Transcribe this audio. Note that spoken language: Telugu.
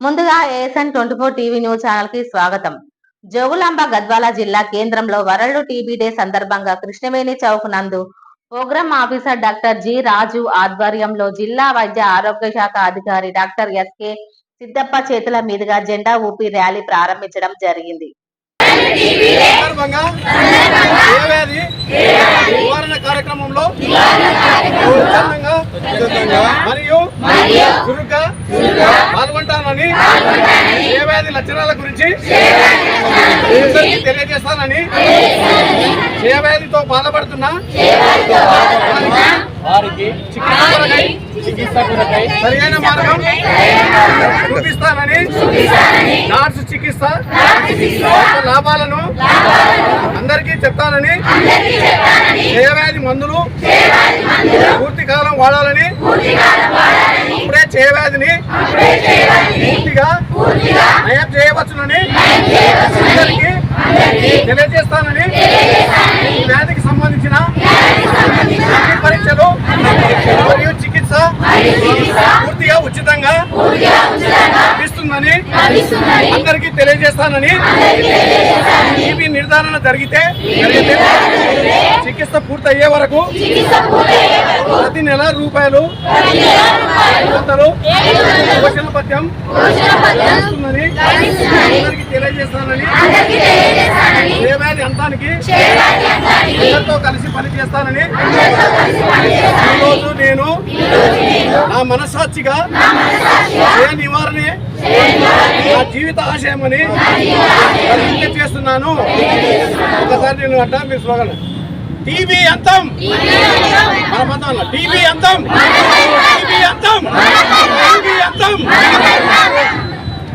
ముందుగా ఏఎస్ఎన్ 24 టీవీ న్యూస్ ఛానల్ కి స్వాగతం. జోగులాంబ గద్వాల జిల్లా కేంద్రంలో వరల్డ్ టీబీ డే సందర్భంగా కృష్ణవేణి చౌక్ నందు ప్రోగ్రామ్ ఆఫీసర్ డాక్టర్ జి రాజు ఆధ్వర్యంలో జిల్లా వైద్య ఆరోగ్య శాఖ అధికారి డాక్టర్ ఎస్కే సిద్దప్ప చేతుల మీదుగా జెండా ఊపి ర్యాలీ ప్రారంభించడం జరిగింది. నివారణ కార్యక్రమంలో మరియు చురుగ్గా పాల్గొంటానని క్షయవ్యాధి లక్షణాల గురించి తెలియజేస్తానని క్షయవ్యాధితో బాధపడుతున్న వారికి చికిత్స కొరకై సరైన మార్గం చూపిస్తానని నార్స్ చికిత్స లాభాలను అందరికీ చెప్తానని క్షయవ్యాధి మందులు పూర్తి కాలం వాడాలని అప్పుడే క్షయవ్యాధిని పూర్తిగా నయం చేయవచ్చునని అందరికీ తెలియజేస్తానని ఈ వ్యాధికి సంబంధించిన పరీక్షలు మరియు చికిత్స పూర్తిగా ఉచితంగా లభిస్తుందని అందరికీ తెలియజేస్తానని టీబీ నిర్ధారణ జరిగితే చికిత్స పూర్తయ్యే వరకు ప్రతి నెల రూపాయలు పోషణ పథ్యం లభిస్తుందని అందరికీ తెలియజేస్తానని క్షయవ్యాధి అంతానికి అందరితో కలిసి పనిచేస్తానని ఈరోజు నేను నా మనస్సాక్షిగా క్షయ నివారణే నా జీవిత ఆశయమని ప్రతిజ్ఞ చేస్తున్నాను. ఒకసారి నేను అడ్డా మీరు స్లోగన్ టీబీ అంతం, మన టీబీ అంతం.